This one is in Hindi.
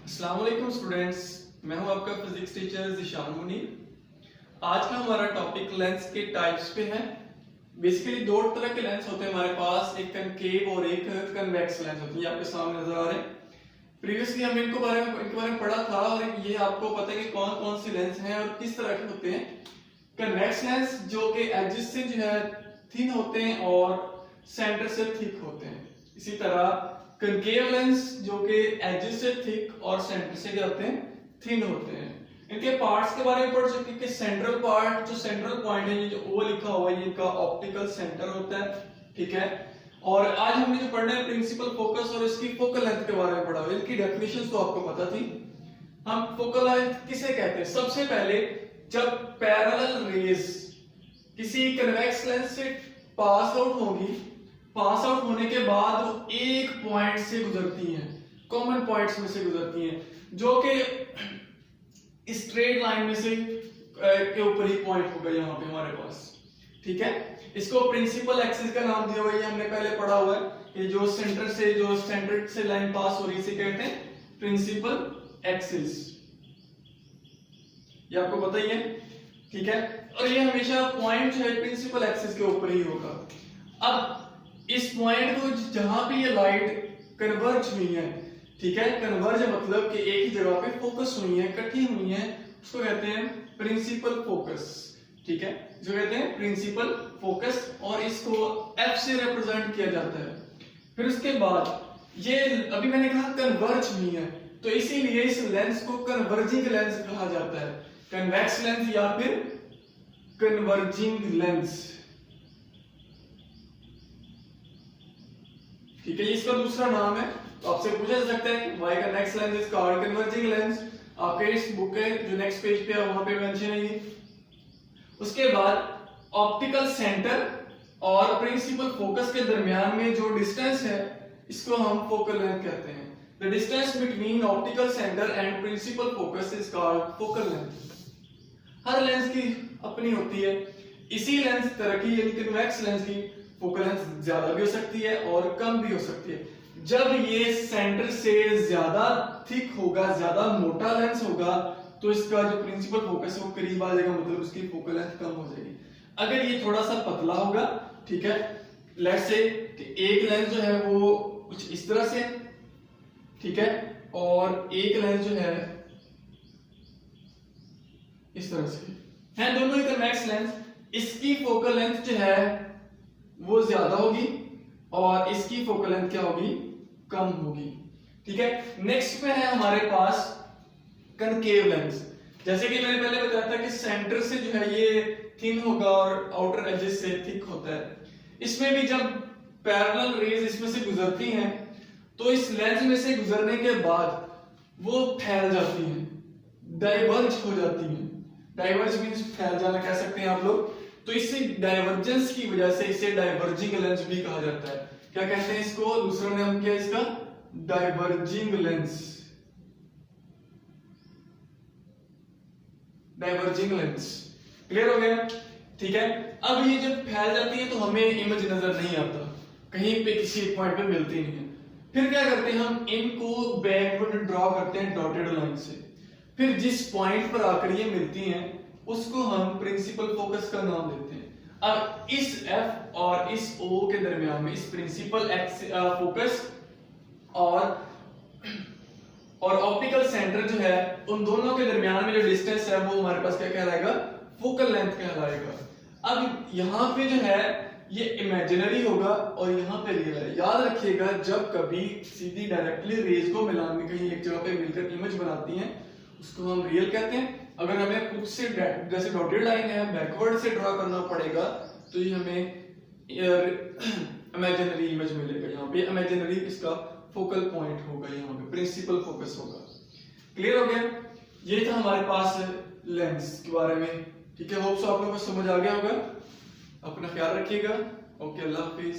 अस्सलाम वालेकुम स्टूडेंट्स, मैं हूं आपका फिजिक्स टीचर ज़िशान मुनीर। आज का हमारा टॉपिक लेंस के टाइप्स पे है। बेसिकली दो तरह के लेंस होते हैं हमारे पास, एक कनकेव और एक कन्वेक्स लेंस होती है। आपके सामने नजर आ रहे हैं। प्रीवियसली हमने इनके बारे में पढ़ा था और ये आपको पता है कि कौन कौन सी लेंस हैं और किस तरह के होते हैं। कन्वेक्स लेंस जो कि एजेस से जो है थिन होते हैं और सेंटर से थिक होते हैं। इसी तरह कनकेव लेंस जो कि एजेस से थिक और सेंटर से क्या होते हैं, थिन होते हैं। इनके पार्ट्स के बारे में पढ़ चुके कि सेंट्रल पार्ट, जो सेंट्रल पॉइंट है, ये जो ओ लिखा हुआ है, ये इनका ऑप्टिकल सेंटर होता है, ठीक है। और आज हमने जो पढ़ना है प्रिंसिपल फोकस और इसकी फोकल लेंथ के बारे में पढ़ा। इनकी डेफिनेशन तो आपको पता थी। हम फोकल लेंथ किसे कहते हैं? सबसे पहले जब पैरेलल रेज किसी कन्वेक्स लेंस से पास आउट होगी, पास आउट होने के बाद वो एक पॉइंट से गुजरती हैं, कॉमन पॉइंट्स में से गुजरती हैं, जो कि स्ट्रेट लाइन में से के ऊपर ही पॉइंट होगा यहाँ पे हमारे पास, ठीक है। इसको प्रिंसिपल एक्सिस का नाम दिया हुआ है, हमने पहले पढ़ा हुआ है। ये जो सेंटर से लाइन पास हो रही है इसे कहते हैं प्रिंसिपल एक्सिस, ये आपको पता ही है, ठीक है। और ये हमेशा पॉइंट जो है प्रिंसिपल एक्सिस के ऊपर ही होगा। अब इस पॉइंट को जहां पे ये लाइट कन्वर्ज हुई है, ठीक है, कन्वर्ज मतलब कि एक ही जगह पे फोकस हुई है, इकट्ठी हुई है, उसको कहते हैं प्रिंसिपल फोकस, ठीक है, जो कहते हैं प्रिंसिपल फोकस। और इसको F से रिप्रेजेंट किया जाता है। फिर उसके बाद ये अभी मैंने कहा कन्वर्ज हुई है, तो इसीलिए इस लेंस को कन्वर्जिंग लेंस कहा जाता है, कन्वेक्स लेंस या फिर कन्वर्जिंग लेंस, ठीक है। इसका दूसरा नाम है। तो आपसे पूछा जा सकता है why convex lens is called converging lens. आपके इस बुक के जो नेक्स्ट पेज पे है वहां पे मेंशन है ये। उसके बाद ऑप्टिकल सेंटर और प्रिंसिपल फोकस के दरमियान में जो डिस्टेंस है इसको हम फोकल लेंथ कहते हैं। The distance between optical centre and principal focus is called focal length. हर लेंस की अपनी होती है। इसी लेंस तरह की यानी कन्वेक्स लेंस की फोकल लेंथ ज्यादा भी हो सकती है और कम भी हो सकती है। जब ये सेंटर से ज्यादा थिक होगा, ज्यादा मोटा लेंस होगा, तो इसका जो प्रिंसिपल फोकस है वो करीब आ जाएगा, मतलब उसकी फोकल लेंथ कम हो जाएगी। अगर ये थोड़ा सा पतला होगा, ठीक है, लेट्स से कि एक लेंस जो है वो कुछ इस तरह से, ठीक है, और एक लेंस जो है इस तरह से है, दोनों ही कन्वेक्स लेंस। इसकी फोकल लेंथ जो है वो ज्यादा होगी और इसकी फोकल लेंथ क्या होगी, कम होगी, ठीक है। नेक्स्ट में है हमारे पास कनकेव लेंस। जैसे कि मैंने पहले बताया था कि सेंटर से जो है ये थिन होगा और आउटर एजेस से थिक होता है। इसमें भी जब पैरेलल रेज इसमें से गुजरती हैं तो इस लेंस में से गुजरने के बाद वो फैल जाती हैं, डाइवर्ज हो जाती हैं। डाइवर्ज मींस फैल जाना कह सकते हैं आप लोग। तो इससे डाइवर्जेंस की वजह से इसे डाइवर्जिंग लेंस भी कहा जाता है। क्या कहते हैं इसको? दूसरा नाम क्या है इसका? Diverging lens, diverging lens. Clear हो गया, ठीक है। अब ये जब फैल जाती है तो हमें इमेज नजर नहीं आता, कहीं पे किसी पॉइंट पे मिलती नहीं है। फिर क्या करते हैं, हम इनको बैकवर्ड ड्रॉ करते हैं डॉटेड लाइन से। फिर जिस पॉइंट पर आकर ये मिलती हैं उसको हम प्रिंसिपल फोकस का नाम देते हैं। अब इस F और इस O के दरमियान में इस प्रिंसिपल फोकस और ऑप्टिकल सेंटर जो है, उन दोनों के दरमियान में जो डिस्टेंस है वो हमारे पास क्या कहलाएगा, फोकल लेंथ कहलाएगा। अब यहाँ पे जो है ये इमेजिनरी होगा और यहाँ पे रियल है। याद रखिएगा, जब कभी सीधी डायरेक्टली रेज को मिलान में कहीं एक जगह पे मिलकर इमेज बनाती हैं उसको हम रियल कहते हैं। अगर हमें खुद से जैसे डॉटेड लाइन है बैकवर्ड से ड्रॉ करना पड़ेगा तो ये हमें इमेजिनरी इमेज मिलेगा। यहाँ पे इमेजिनरी इसका फोकल पॉइंट होगा, यहाँ पे प्रिंसिपल फोकस होगा। क्लियर हो गया? ये था हमारे पास लेंस के बारे में, ठीक है। होप सो आप लोगों को समझ आ गया होगा। अपना ख्याल रखिएगा। ओके, अल्लाह हाफिज।